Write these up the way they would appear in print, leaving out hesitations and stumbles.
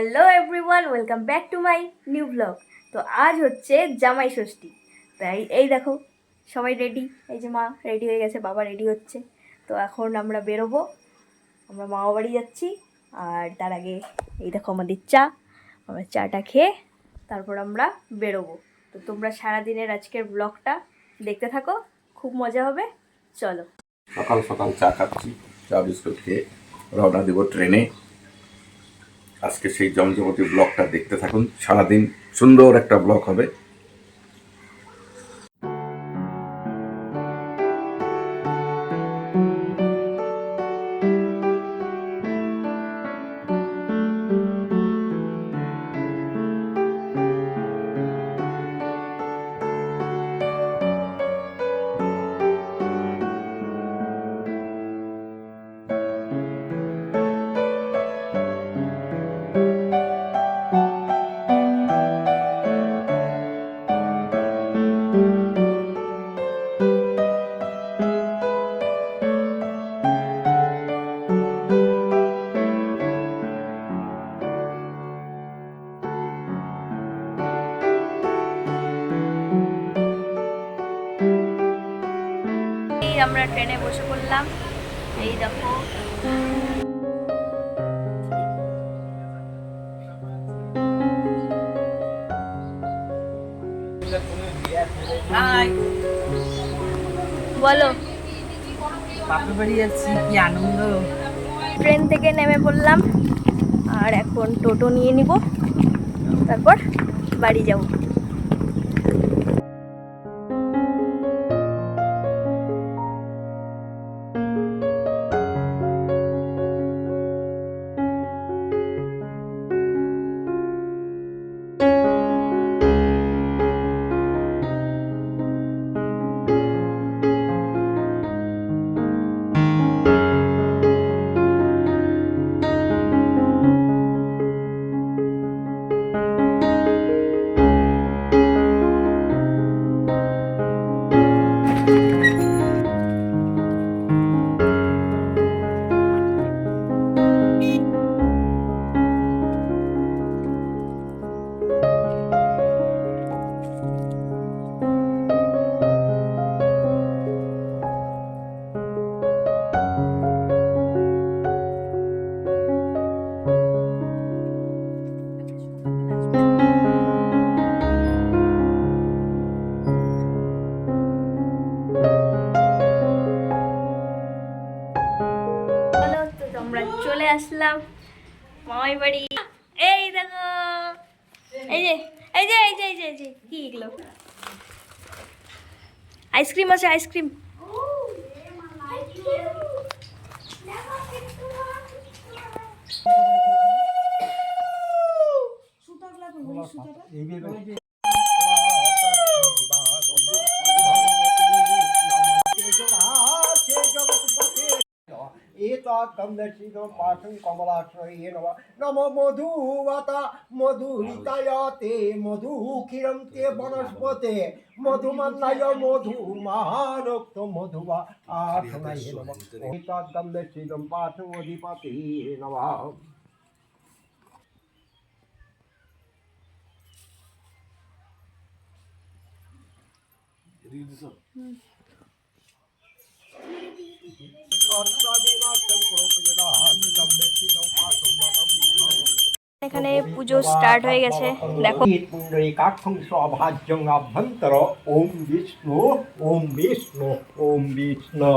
Hello everyone, welcome back to my new blog. তো আজ হচ্ছে জামাই ষষ্ঠী, তাই এই দেখো সবাই রেডি। এই যে মা রেডি হয়ে গেছে, বাবা রেডি হচ্ছে। তো এখন আমরা বেরোবো, আমরা মামা বাড়ি যাচ্ছি। আর তার আগে এই দেখো আমাদের চা, আমরা চাটা খেয়ে তারপর আমরা বেরোবো। তো তোমরা সারাদিনের আজকের ব্লগটা দেখতে থাকো, খুব মজা হবে। চলো। সকাল সকাল চা খাচ্ছি, চা বিস্কুট খেয়ে রওনা দেব ট্রেনে। আজকে সেই জমজমতি ব্লগটা দেখতে থাকুন, সারাদিন সুন্দর একটা ব্লগ হবে। আমরা ট্রেনে বসে পড়লাম, এই দেখো। বলো, বাপের বাড়ি যাচ্ছি, কি আনন্দ। ট্রেন থেকে নেমে পড়লাম আর এখন টোটো নিয়ে নিব, তারপর বাড়ি যাব। আমরা চলে আসলাম মামাই বাড়ি। এই দেখো, এই যে এই যে এই যে এই যে এই যে কি এগুলো, আইসক্রিম আছে, আইসক্রিম। नमो मधुवता मधुरितायते मधुक्षीरन्ते वनस्पते मधुमन्नाय मधुमानोक्त मधुवा आसनाय नमः एतद्गन्धशीलं पाठमधिपते नमः। এখানে পুজো স্টার্ট হয়ে গেছে, দেখো। अभ्यंतर ओम विष्णु ओम विष्णु ओम विष्णु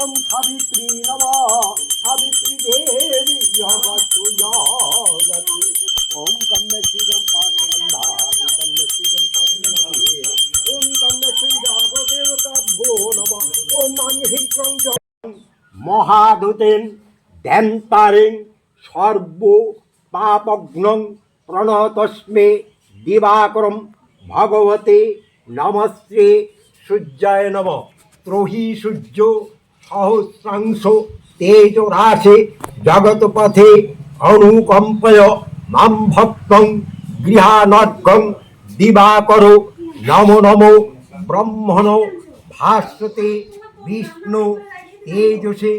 ओम सावित्री नमः सावित्री देवी जगतु जगति ओम कन्नशीगम पाठगंधादि कन्नशीगम पाठगंधादि ओम कन्नशी जागदेवता भो नमः ओम मान्यहिक्रं महादुतेन ধ্যানতারিং সর্ব পাপগ্নং প্রণতস্মে দিবাকরম ভগবতে নমস্তে সূর্যায় নমঃ। ত্রহি সূর্য সহস্রাংশ তেজরাশে জগৎপথে অনুকম্পয় মাম ভক্তং গৃহানর্গং দিবাকর নমো নমো ব্রহ্মণ ভাস্বতে বিষ্ণু তেজসে।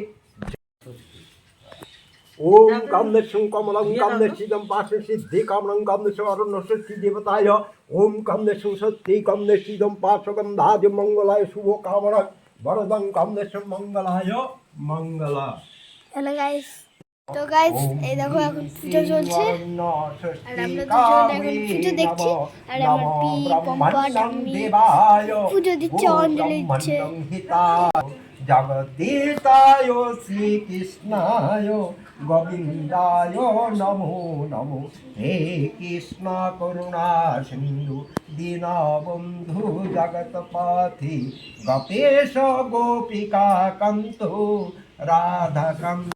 ওম কামদেশং কমলং কামদেশিদম পাশে সিদ্ধি কামলং কামদেশ অরণ্য ষষ্ঠী দেবতায় ওম কামদেশং সত্যি কামদেশিদম পাশগন্ধাজ মঙ্গলায় শুভ কামনা বরদং কামদেশং মঙ্গলায় মঙ্গলা। হ্যালো গাইস, তো গাইস এই দেখো এখন পুজো চলছে আর আমরা দুজন এখন পুজো দেখছি আর আমার পি পম্পা ঠাম্মি পুজো দিচ্ছে, অঞ্জলি দিচ্ছে। জগদীতায় শ্রীকৃষ্ণায় গোবিন্দায় নমো নমো। হে কৃষ্ণ করুণা সিন্ধু দীনবন্ধু জগৎপথি গোপেশ গোপিকা কান্ত রাধাকান্ত।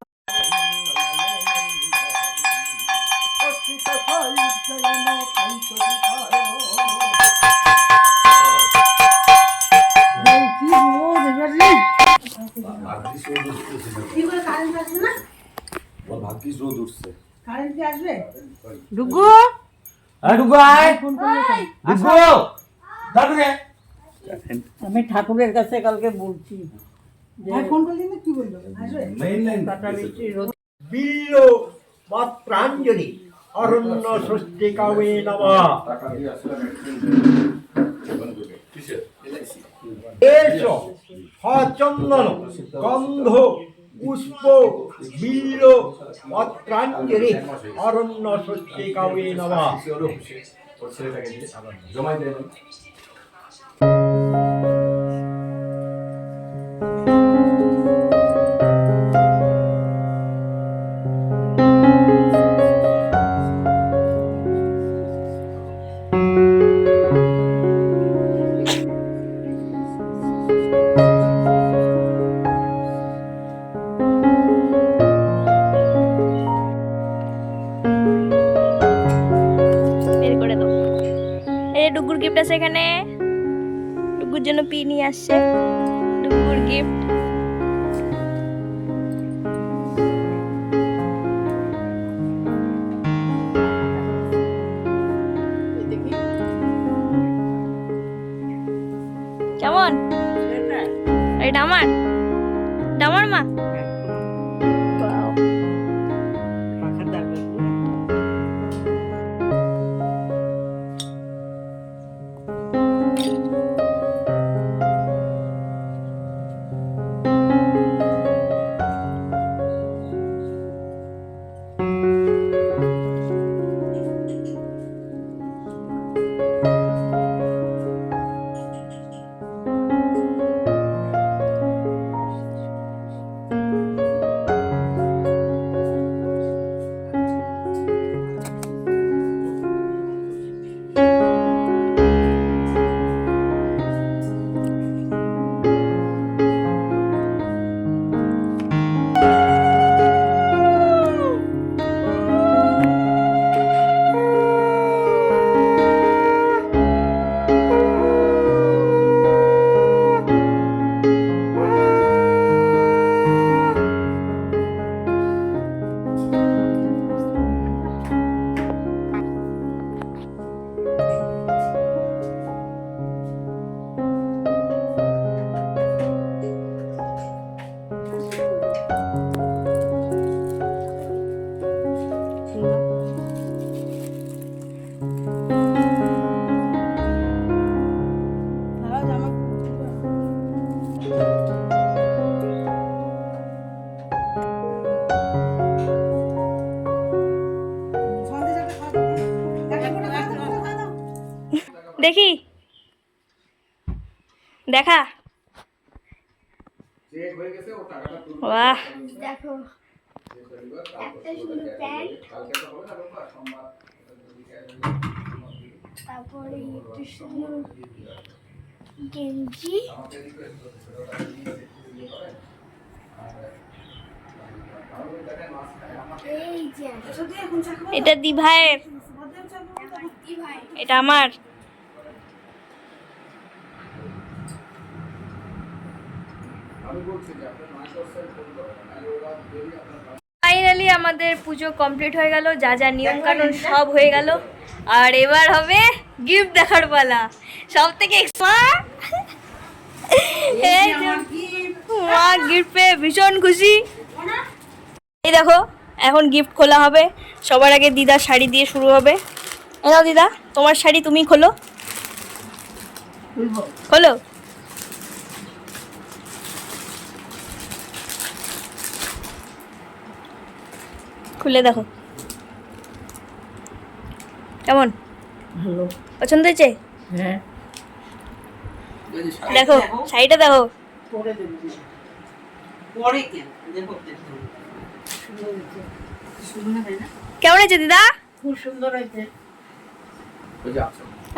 ভাগ্যিস রোদ উঠছে। ডুগু আমি ঠাকুরের কাছে কালকে বলছি বিল্ল পত্রাঞ্জলি অরণ্য ষষ্ঠী কামে নমঃ। এস সচন্দন গন্ধ পুষ্প বিল্ল পত্রাঞ্জলি অরণ্য ষষ্ঠী কামে নমঃ। জমাই দেয় বের করে দাও। এই ডুগুর গিফট আছে এখানে, ডুগুর জন্য পি নিয়ে আসছে, ডুগুর গিফট। কেমন? এটা আমার, এটা আমার মা। Wow. দেখি দেখা, বাহ দেখো একটা সুন্দর প্যান্ট, তারপরে একটা সুন্দর গেঞ্জি, এটা দিভাইয়ের, এটা আমার। ফাইনালি আমাদের পুজো কমপ্লিট হয়ে গেল, যা যা নিয়ম কানুন সব হয়ে গেল, আর এবার হবে গিফট দেখার পালা। সব থেকে মা গিফট পেয়ে ভীষণ খুশি। এই দেখো এখন গিফট খোলা হবে। সবার আগে দিদার শাড়ি দিয়ে শুরু হবে। এনাও দিদা, তোমার শাড়ি তুমি খোলো। খোলো। খুলে দেখো কেমন, ভালো। পছন্দ হয়েছে? হ্যাঁ, দেখো শাড়িটা দেখো। পরে দেবো। পরে কেন দেখো দেখো সুন্দর হয়েছে। সুন্দর হয় না? কেমন হয়েছে দিদা? খুব সুন্দর হয়েছে।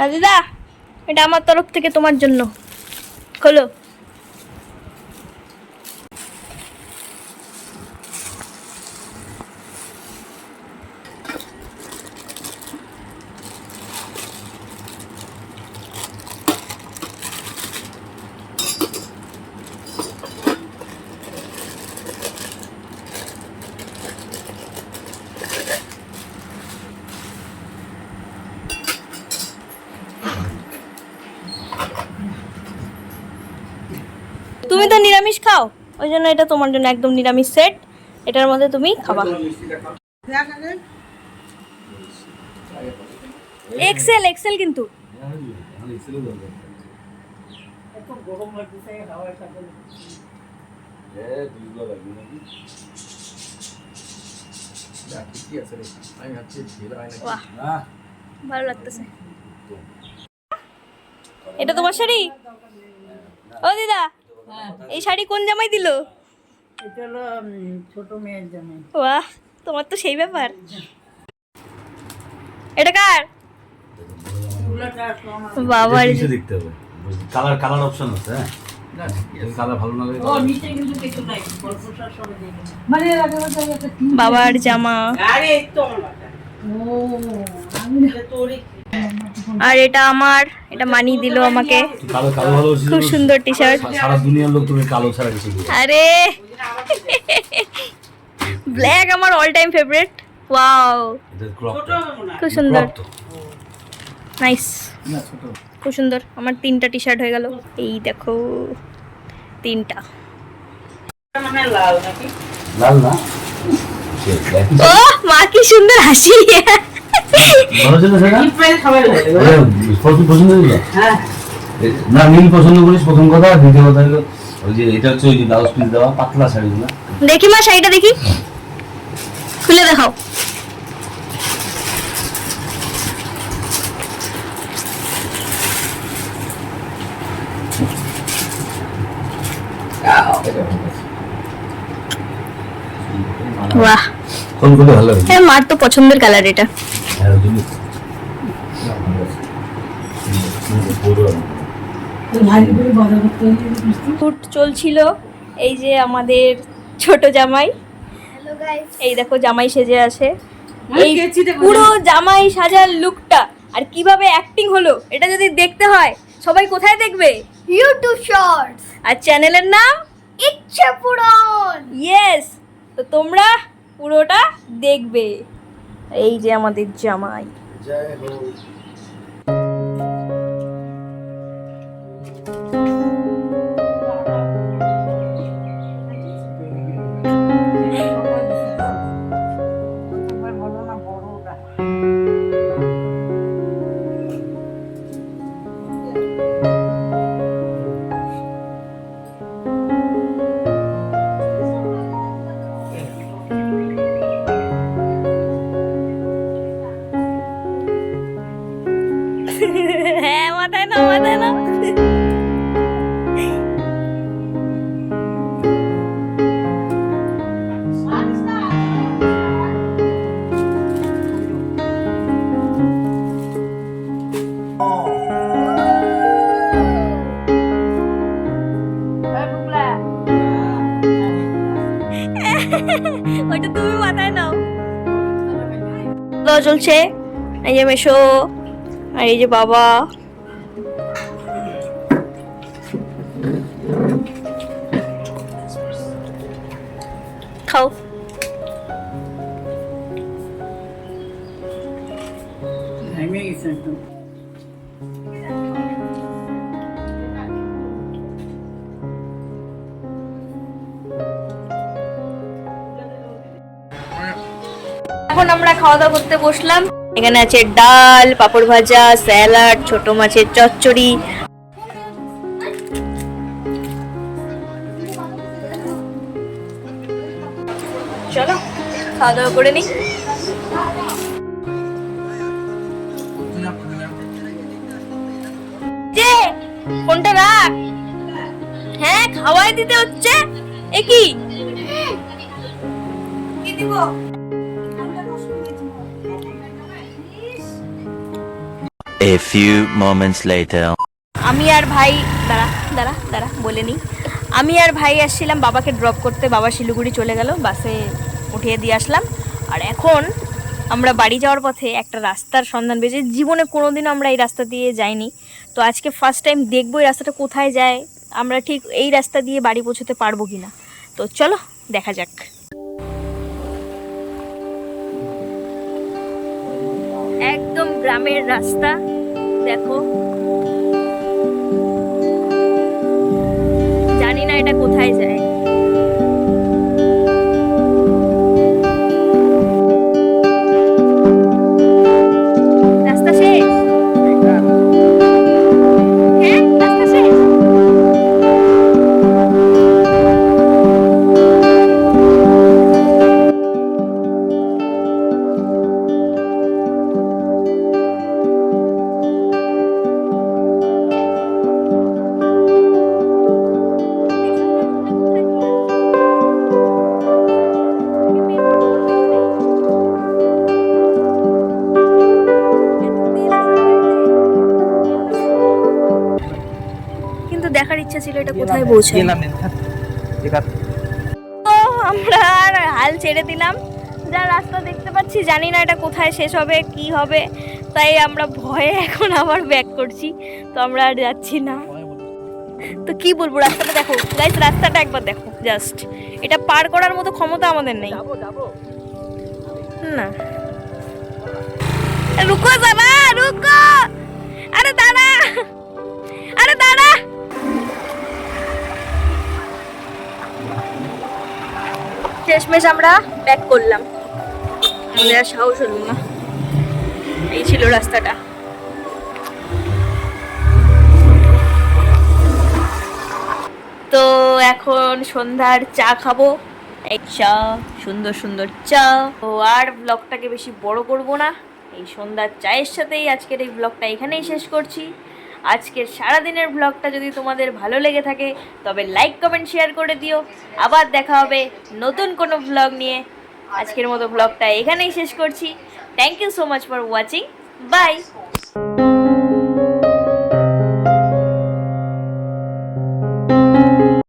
আর দিদা, এটা আমার তরফ থেকে তোমার জন্য। খোলো। তুমি তো নিরামিষ খাও, ওই জন্য এটা তোমার জন্য একদম নিরামিষ সেট। এটার মধ্যে তুমি খাবা। দেখ আগে এক্সেল এক্সেল কিন্তু। এত গরম লাগতেছে হাওয়ার সাথে। বাহ, ভালো লাগতেছে। এটা তোমার শাড়ি? ও দিদা, এই শাড়ি কোন জামাই দিল? এটা হলো ছোট মেয়ের জন্য। বাহ, তোমার তো সেই ব্যাপার। এটা কার? এগুলোটা আসলো আমার। বাবার। নিচে দেখতে হবে, কালার কালার অপশন আছে। হ্যাঁ, কালার ভালো না লাগে ও নিচে কিন্তু কিছু নাই, গল্পটার সঙ্গে দিয়ে দিলাম। মানে আগে বলতে একটা কি? বাবার জামা। আরে এই তো আমার বাটা ও আমি এটা তোরই আর এটা আমার, এটা মানি দিল আমাকে। কালো কালো ভালো ছিল। খুব সুন্দর টি শার্ট। সারা দুনিয়ার লোক তুমি কালো ছাড়া কিছু দিও। আরে ব্ল্যাক আমার অল টাইম ফেভারিট। ওয়াও, এটা ক্রপ ছোট হবে মনে হয়। খুব সুন্দর, তো নাইস, না ছোট। খুব সুন্দর। আমার 3টা টি শার্ট হয়ে গেল। এই দেখো 3টা। মানে লাল নাকি? লাল না, ও মা কি সুন্দর হাসি। ভালো ছিল সেটা। কি প্রাইস খাবার লাগে? পছন্দ হইল হ্যাঁ না? নীল পছন্দ করিস প্রথম কথা, আর দ্বিতীয় কথা হলো ওই যে এটা হচ্ছে ওই যে ব্লাউজ পিস দেওয়া পাতলা শাড়িগুলো। দেখি মা শাড়িটা দেখি, খুলে দেখাও। বাহ, কোন কোন ভালো লাগে? হ্যাঁ মার তো পছন্দের কালার এটা। হ্যাঁ, তুমি ভারী করে বাজার করতে হলে শুট চলছিল। এই যে আমাদের ছোট জামাই। এই দেখো জামাই সেজে আছে। এই পুরো জামাই সাজার লুকটা আর কিভাবে অ্যাক্টিং হলো, এটা যদি দেখতে হয় সবাই কোথায় দেখবে? ইউটিউব শর্টস আর চ্যানেলের নাম ইচ্ছে পূরণ। ইয়েস। তো তোমরা পুরোটা দেখবে। এই যে আমাদের জামাই। ভালো না বড়টা। হ্যাঁ মাথায় নাও, মাথায় নাও। ওটা তুমি মাথায় নাও। খাওয়া চলছে। এই যে মেশো আর এই যে বাবা। খাও। ঘেমে গেছে একদম। এখন আমরা খাওয়া দাওয়া করতে বসলাম। এখানে আছে ডাল, পাপড় ভাজা, স্যালাড, ছোট মাছের চচ্চড়ি। চলো খাওয়া দাওয়া করে নিই। যে কোনটা রাখ, হ্যাঁ খাওয়াই দিতে হচ্ছে। এ কি দিব? A few moments later. আমি আর ভাই দাঁড়া দাঁড়া দাঁড়া বলে নিই। আমি আর ভাই আসছিলাম বাবাকে ড্রপ করতে, বাবা শিলিগুড়ি চলে গেল, বাসে উঠিয়ে দিয়ে আসলাম। আর এখন আমরা বাড়ি যাওয়ার পথে একটা রাস্তার সন্ধান পেয়েছি। জীবনে কোনোদিনও আমরা এই রাস্তা দিয়ে যাইনি, তো আজকে ফার্স্ট টাইম দেখবো এই রাস্তাটা কোথায় যায়, আমরা ঠিক এই রাস্তা দিয়ে বাড়ি পৌঁছতে পারবো কিনা। তো চলো দেখা যাক। একদম গ্রামের রাস্তা, দেখো জানি না এটা কোথায় যায়। রাস্তা শেষ, হ্যাঁ রাস্তা শেষ। কিন্তু দেখার ইচ্ছা ছিল এটা কোথায় পৌঁছায়। তো আমরা আর হাল ছেড়ে দিলাম, যা রাস্তা দেখতে পাচ্ছি জানি না এটা কোথায় শেষ হবে কি হবে, তাই আমরা ভয়ে এখন আবার ব্যাক করছি। তো আমরা আর যাচ্ছি না। তো কি বলবো, রাস্তাটা দেখো গাইস, রাস্তাটা একবার দেখো জাস্ট, এটা পার করার মতো ক্ষমতা আমাদের নেই। না রুকো বাবা রুকো, আরে দাঁড়া, আরে দাঁড়া। শেষমেশ আমরা ব্যাক করলাম, আমাদের আর সাহস হলো না। এই ছিল রাস্তাটা। তো এখন সন্ধ্যার চা খাবো, এই চা, সুন্দর সুন্দর চা। তো আর ব্লগটাকে বেশি বড় করব না, এই সন্ধ্যার চায়ের সাথেই আজকের এই ব্লগটা এখানেই শেষ করছি। আজকের সারাদিনের ব্লগটা যদি তোমাদের ভালো লেগে থাকে তবে লাইক কমেন্ট শেয়ার করে দিও। আবার দেখা হবে নতুন কোনো ব্লগ নিয়ে। আজকের মতো ব্লগটা এখানেই শেষ করছি। Thank you so much for watching, by.